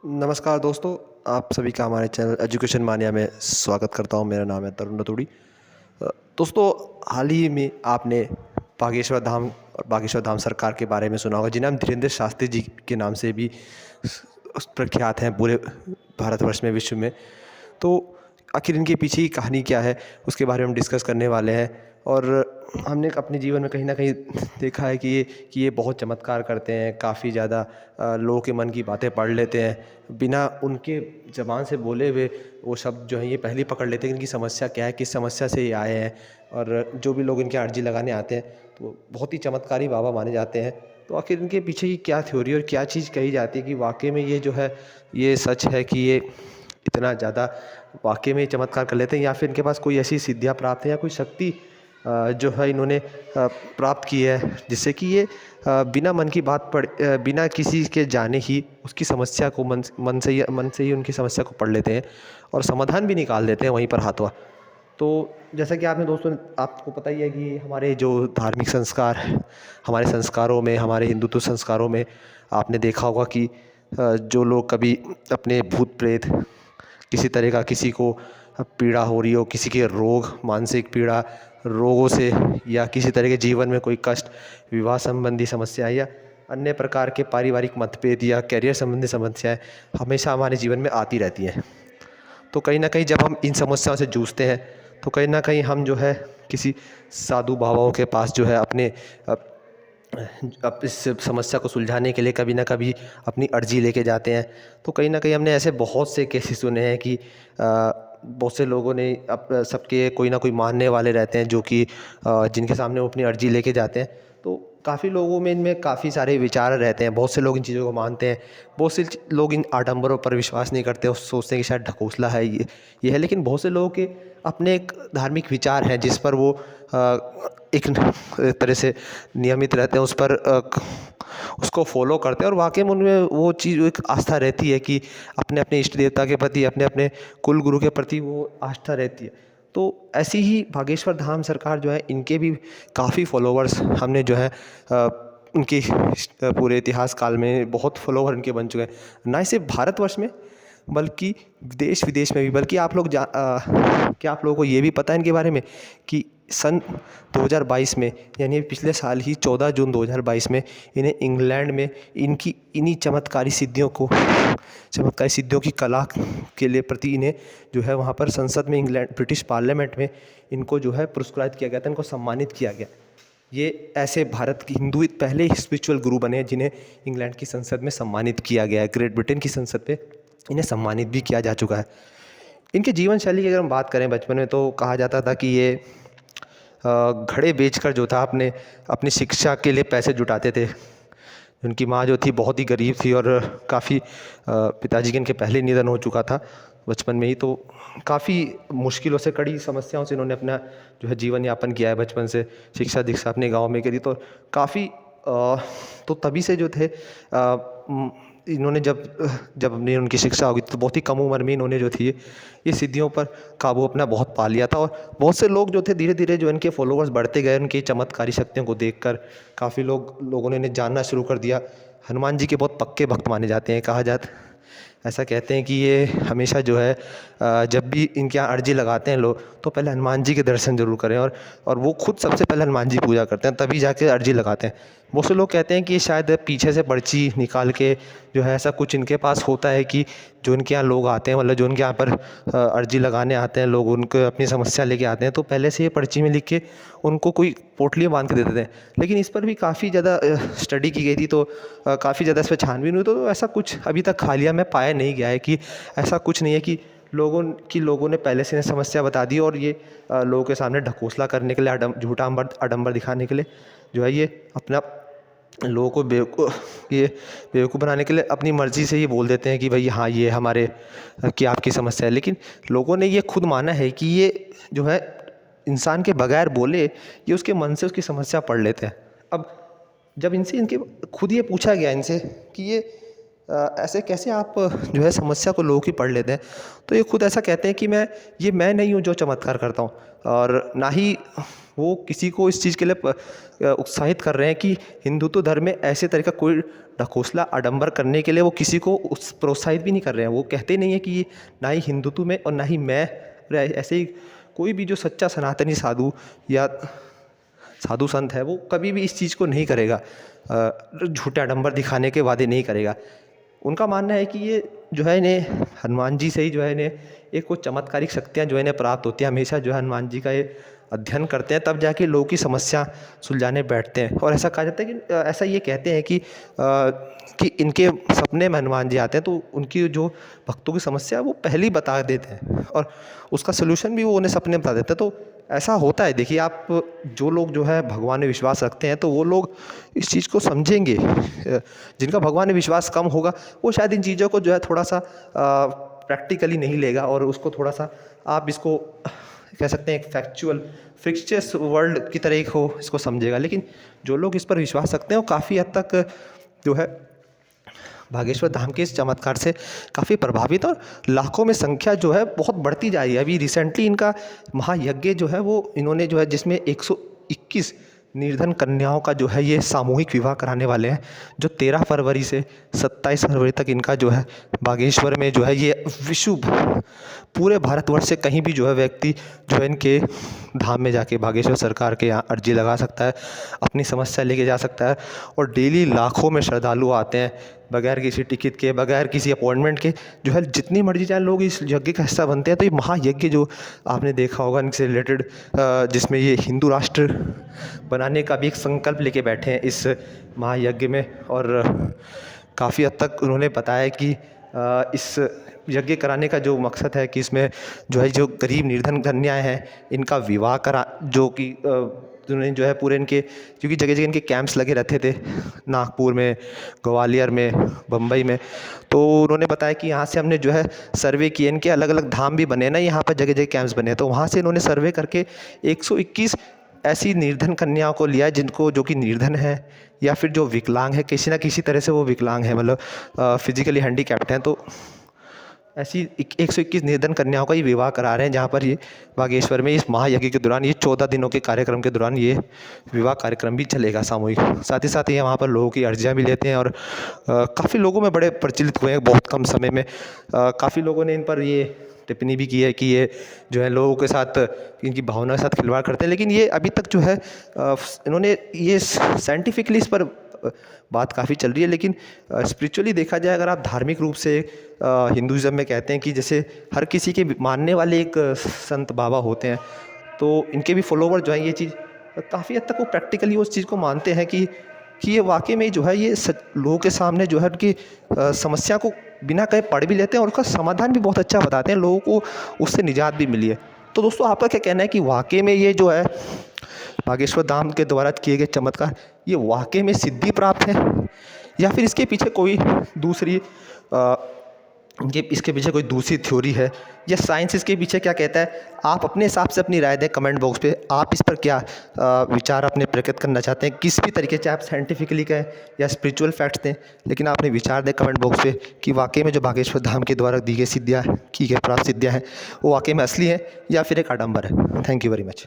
नमस्कार दोस्तों, आप सभी का हमारे चैनल एजुकेशन मानिया में स्वागत करता हूं। मेरा नाम है तरुण रतूड़ी। अ, दोस्तों, हाल ही में आपने बागेश्वर धाम सरकार के बारे में सुना होगा, जिन्हें हम धीरेन्द्र शास्त्री जी के नाम से भी प्रख्यात हैं पूरे भारतवर्ष में, विश्व में। तो आखिर इनके पीछे की कहानी क्या है, उसके बारे में हम डिस्कस करने वाले हैं। और हमने अपने जीवन में कहीं न कहीं देखा है कि ये बहुत चमत्कार करते हैं, काफ़ी ज़्यादा लोगों के मन की बातें पढ़ लेते हैं। बिना उनके ज़बान से बोले हुए वो शब्द जो हैं ये पहले ही पकड़ लेते हैं कि इनकी समस्या क्या है, किस समस्या से ये आए हैं। और जो भी लोग इनके अर्जी लगाने आते हैं, तो बहुत ही चमत्कारी बाबा माने जाते हैं। तो आखिर इनके पीछे की क्या थ्योरी और क्या चीज़ कही जाती है कि वाक़ई में ये जो है, ये सच है कि ये इतना ज़्यादा वाक़ई में चमत्कार कर लेते हैं, या फिर इनके पास कोई ऐसी सिद्धियाँ प्राप्त है या कोई शक्ति जो है इन्होंने प्राप्त की है, जिससे कि ये बिना मन की बात बिना किसी के जाने ही उसकी समस्या को मन से ही उनकी समस्या को पढ़ लेते हैं और समाधान भी निकाल देते हैं वहीं पर हाथों हाथ। तो जैसा कि आपने दोस्तों, आपको पता ही है कि हमारे जो धार्मिक संस्कार, हमारे संस्कारों में, हमारे हिंदुत्व संस्कारों में आपने देखा होगा कि जो लोग कभी अपने भूत प्रेत, किसी तरह का किसी को पीड़ा हो रही हो, किसी के रोग, मानसिक पीड़ा, रोगों से, या किसी तरह के जीवन में कोई कष्ट, विवाह संबंधी समस्याएं या अन्य प्रकार के पारिवारिक मतभेद या करियर संबंधी समस्याएं हमेशा हमारे जीवन में आती रहती हैं। तो कहीं न कहीं जब हम इन समस्याओं से जूझते हैं, तो कहीं न कहीं हम जो है किसी साधु बाबाओं के पास जो है अपने अब इस समस्या को सुलझाने के लिए कभी ना कभी अपनी अर्जी लेके जाते हैं। तो कहीं न कहीं हमने ऐसे बहुत से केसेस सुने हैं कि बहुत से लोगों ने सबके कोई ना कोई मानने वाले रहते हैं, जो कि जिनके सामने वो अपनी अर्जी लेके जाते हैं। तो काफ़ी लोगों में इनमें काफ़ी सारे विचार रहते हैं, बहुत से लोग इन चीज़ों को मानते हैं, बहुत से लोग इन आडंबरों पर विश्वास नहीं करते और सोचते हैं कि शायद ढकोसला है ये है। लेकिन बहुत से लोगों के अपने एक धार्मिक विचार हैं, जिस पर वो एक तरह से नियमित रहते हैं, उस पर उसको फॉलो करते हैं, और वाकई में उनमें वो चीज़, एक आस्था रहती है कि अपने अपने इष्ट देवता के प्रति, अपने अपने कुल गुरु के प्रति वो आस्था रहती है। तो ऐसी ही बागेश्वर धाम सरकार जो है, इनके भी काफ़ी फॉलोवर्स हमने जो है उनके पूरे इतिहास काल में बहुत फॉलोवर इनके बन चुके हैं, ना सिर्फ भारतवर्ष में बल्कि देश विदेश में भी। बल्कि क्या आप लोगों को ये भी पता है इनके बारे में कि सन 2022 में, यानी पिछले साल ही 14 जून 2022 में, इन्हें इंग्लैंड में इनकी इन्हीं चमत्कारी सिद्धियों की कला के लिए प्रति इन्हें जो है वहाँ पर संसद में, इंग्लैंड ब्रिटिश पार्लियामेंट में इनको जो है पुरस्कृत किया गया था, इनको सम्मानित किया गया। ये ऐसे भारत के हिंदू पहले स्पिरिचुअल गुरु बने हैं जिन्हें इंग्लैंड की संसद में सम्मानित किया गया है। ग्रेट ब्रिटेन की संसद पे इन्हें सम्मानित भी किया जा चुका है। इनके जीवन शैली की अगर हम बात करें, बचपन में तो कहा जाता था कि ये घड़े बेचकर जो था अपनी शिक्षा के लिए पैसे जुटाते थे। उनकी माँ जो थी बहुत ही गरीब थी, और काफ़ी पिताजी के इनके पहले ही निधन हो चुका था बचपन में ही। तो काफ़ी मुश्किलों से, कड़ी समस्याओं से इन्होंने अपना जो है जीवन यापन किया है बचपन से। शिक्षा दीक्षा अपने गाँव में करी, तो काफ़ी तो तभी से जो थे इन्होंने जब जब अपनी उनकी शिक्षा होगी, तो बहुत ही कम उम्र में इन्होंने जो थी ये सिद्धियों पर काबू अपना बहुत पा लिया था। और बहुत से लोग जो थे, धीरे धीरे जो इनके फॉलोवर्स बढ़ते गए, उनकी चमत्कारी शक्तियों को देखकर काफ़ी लोगों ने इन्हें जानना शुरू कर दिया। हनुमान जी के बहुत पक्के भक्त माने जाते हैं, ऐसा कहते हैं कि ये हमेशा जो है जब भी इनके यहाँ अर्जी लगाते हैं लोग, तो पहले हनुमान जी के दर्शन जरूर करें, और वो खुद सबसे पहले हनुमान जी पूजा करते हैं, तभी जाके अर्जी लगाते हैं। बहुत से लोग कहते हैं कि शायद पीछे से पर्ची निकाल के जो है, ऐसा कुछ इनके पास होता है कि जो इनके यहाँ लोग आते हैं, मतलब जो इनके यहाँ पर अर्जी लगाने आते हैं लोग, उनको अपनी समस्या लेके आते हैं, तो पहले से ये पर्ची में लिख के उनको कोई पोटली बांध के दे देते हैं। लेकिन इस पर भी काफ़ी ज़्यादा स्टडी की गई थी, तो काफ़ी ज़्यादा इस पर छानबीन हुई, तो ऐसा कुछ अभी तक हालिया में पाया नहीं गया है कि ऐसा कुछ नहीं है कि लोगों ने पहले से समस्या बता दी, और ये लोगों के सामने ढकोसला करने के लिए, झूठा आडंबर दिखाने के लिए जो है, ये अपना लोगों को बेवकूफ़ बनाने के लिए अपनी मर्ज़ी से ये बोल देते हैं कि भाई हाँ, ये हमारे कि आपकी समस्या है। लेकिन लोगों ने ये खुद माना है कि ये जो है इंसान के बगैर बोले, ये उसके मन से उसकी समस्या पढ़ लेते हैं। अब जब इनके खुद ये पूछा गया इनसे कि ये ऐसे कैसे आप जो है समस्या को लोगों की पढ़ लेते हैं, तो ये खुद ऐसा कहते हैं कि मैं नहीं हूँ जो चमत्कार करता हूँ, और ना ही वो किसी को इस चीज़ के लिए उत्साहित कर रहे हैं कि हिंदुत्व धर्म में ऐसे तरह का कोई ढकोसला आडंबर करने के लिए वो किसी को उस प्रोत्साहित भी नहीं कर रहे हैं। वो कहते नहीं है कि ये ना ही हिंदुत्व में और ना ही मैं ऐसे ही कोई भी जो सच्चा सनातनी साधु या साधु संत है वो कभी भी इस चीज़ को नहीं करेगा, झूठे आडंबर दिखाने के वादे नहीं करेगा। उनका मानना है कि ये जो है इन्हें हनुमान जी से ही जो है इन्हें एक कुछ चमत्कारिक शक्तियाँ जो है इन्हें प्राप्त होती हैं। हमेशा जो है हनुमान जी का ये अध्ययन करते हैं तब जाके लोगों की समस्या सुलझाने बैठते हैं। और ऐसा कहा जाता है कि ऐसा ये कहते हैं कि इनके सपने में हनुमान जी आते हैं तो उनकी जो भक्तों की समस्या है वो पहले ही बता देते हैं और उसका सलूशन भी वो उन्हें सपने में बता देते हैं। तो ऐसा होता है। देखिए, आप जो लोग जो है भगवान में विश्वास रखते हैं तो वो लोग इस चीज़ को समझेंगे। जिनका भगवान में विश्वास कम होगा वो शायद इन चीज़ों को जो है थोड़ा सा प्रैक्टिकली नहीं लेगा और उसको थोड़ा सा आप इसको कह सकते हैं एक फैक्चुअल फिक्चर्स वर्ल्ड की तरह एक हो इसको समझेगा। लेकिन जो लोग इस पर विश्वास रखते हैं वो काफ़ी हद तक जो है बागेश्वर धाम के इस चमत्कार से काफ़ी प्रभावित और लाखों में संख्या जो है बहुत बढ़ती जा रही है। अभी रिसेंटली इनका महायज्ञ जो है वो इन्होंने जो है जिसमें 121 निर्धन कन्याओं का जो है ये सामूहिक विवाह कराने वाले हैं, जो 13 फरवरी से 27 फरवरी तक इनका जो है बागेश्वर में जो है ये विश्व पूरे भारतवर्ष से कहीं भी जो है व्यक्ति जो है इनके धाम में जाके बागेश्वर सरकार के यहाँ अर्जी लगा सकता है, अपनी समस्या लेके जा सकता है। और डेली लाखों में श्रद्धालु आते हैं बगैर किसी टिकट के, बगैर किसी अपॉइंटमेंट के, जो है जितनी मर्जी चाहे लोग इस यज्ञ का हिस्सा बनते हैं। तो ये महायज्ञ जो आपने देखा होगा इनसे रिलेटेड, जिसमें ये हिंदू राष्ट्र बनाने का भी एक संकल्प लेके बैठे हैं इस महायज्ञ में। और काफ़ी हद तक उन्होंने बताया कि इस यज्ञ कराने का जो मकसद है कि इसमें जो है जो गरीब निर्धन कन्याएं हैं इनका विवाह करा, जो कि उन्होंने जो है पूरे इनके, क्योंकि जगह जगह इनके कैंप्स लगे रहते थे नागपुर में, ग्वालियर में, बम्बई में, तो उन्होंने बताया कि यहाँ से हमने जो है सर्वे किए, इनके अलग अलग धाम भी बने ना, यहाँ पर जगह जगह कैंप्स बने, तो वहाँ से इन्होंने सर्वे करके 121 ऐसी निर्धन कन्याओं को लिया जिनको, जो कि निर्धन है या फिर जो विकलांग है, किसी ना किसी तरह से वो विकलांग है, मतलब फिजिकली हैंडीकैप्ड हैं। तो ऐसी 121 निर्धन कन्याओं का ये विवाह करा रहे हैं, जहाँ पर ये बागेश्वर में इस महायज्ञ के दौरान, ये 14 दिनों के कार्यक्रम के दौरान ये विवाह कार्यक्रम भी चलेगा सामूहिक। साथ ही साथ ये वहाँ पर लोगों की अर्जियाँ भी लेते हैं और काफ़ी लोगों में बड़े प्रचलित हुए हैं बहुत कम समय में। काफ़ी लोगों ने इन पर ये टिप्पणी भी की है कि ये जो है लोगों के साथ, इनकी भावना के साथ खिलवाड़ करते हैं। लेकिन ये अभी तक जो है इन्होंने ये साइंटिफिकली इस पर बात काफ़ी चल रही है। लेकिन स्पिरिचुअली देखा जाए, अगर आप धार्मिक रूप से हिंदुज़म में कहते हैं कि जैसे हर किसी के मानने वाले एक संत बाबा होते हैं, तो इनके भी फॉलोवर जो है ये चीज़ काफ़ी हद तक वो प्रैक्टिकली उस चीज़ को मानते हैं कि ये वाकई में जो है ये लोगों के सामने जो है उनकी समस्या को बिना कहे पढ़ भी लेते हैं और उसका समाधान भी बहुत अच्छा बताते हैं, लोगों को उससे निजात भी मिली है। तो दोस्तों, आपका क्या कहना है कि वाकई में ये जो है बागेश्वर धाम के द्वारा किए गए चमत्कार ये वाकई में सिद्धि प्राप्त है, या फिर इसके पीछे कोई दूसरी इसके पीछे कोई दूसरी थ्योरी है, या साइंस इसके पीछे क्या कहता है? आप अपने हिसाब से अपनी राय दें कमेंट बॉक्स पे। आप इस पर क्या विचार अपने प्रकट करना चाहते हैं, किस भी तरीके से, आप साइंटिफिकली कहें या स्पिरिचुअल फैक्ट्स दें, लेकिन आपने विचार दें कमेंट बॉक्स पे कि वाकई में जो बागेश्वर धाम के द्वारा दी गई सिद्धियाँ, की गई प्राप्त सिद्धियाँ हैं, वो वाकई में असली हैं या फिर एक आडंबर है। Thank you very much.